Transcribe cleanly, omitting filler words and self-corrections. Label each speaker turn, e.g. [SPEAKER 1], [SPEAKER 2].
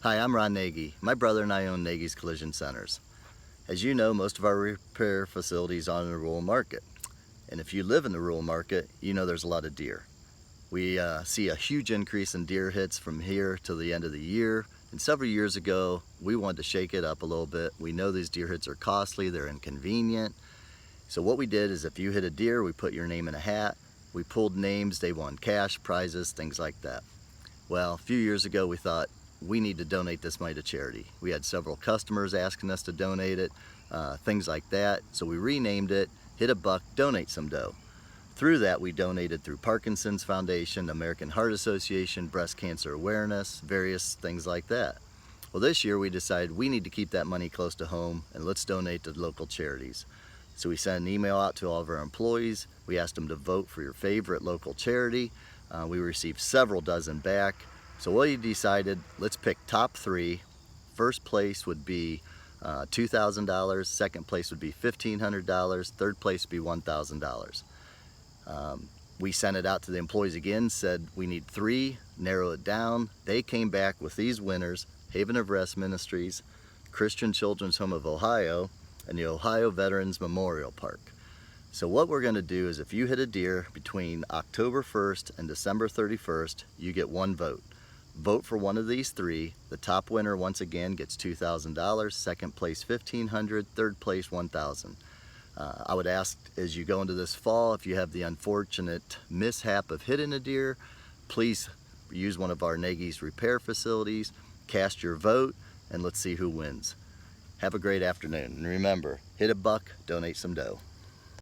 [SPEAKER 1] Hi, I'm Ron Nagy. My brother and I own Nagy's Collision Centers. As you know, most of our repair facilities are in the rural market. And if you live in the rural market, you know there's a lot of deer. We see a huge increase in deer hits from here to the end of the year. And several years ago, we wanted to shake it up a little bit. We know these deer hits are costly, they're inconvenient. So what we did is if you hit a deer, we put your name in a hat. We pulled names, they won cash, prizes, things like that. Well, a few years ago, we thought we need to donate this money to charity. We had several customers asking us to donate it, things like that. So we renamed it, Hit a Buck, Donate Some Dough. Through that, we donated through Parkinson's Foundation, American Heart Association, breast cancer awareness, various things like that. Well, this year we decided we need to keep that money close to home and let's donate to local charities. So we sent an email out to all of our employees. We asked them to vote for your favorite local charity. We received several dozen back. So what we decided, let's pick top three. First place would be $2,000, second place would be $1,500, third place would be $1,000. We sent it out to the employees again, said we need three, narrow it down. They came back with these winners: Haven of Rest Ministries, Christian Children's Home of Ohio, and the Ohio Veterans Memorial Park. So what we're going to do is if you hit a deer between October 1st and December 31st, you get one vote. Vote for one of these three. The top winner once again gets $2,000, second place $1,500, third place $1,000. I would ask as you go into this fall, if you have the unfortunate mishap of hitting a deer, please use one of our Nagy's repair facilities, cast your vote, and let's see who wins. Have a great afternoon. And remember, hit a buck, donate some dough.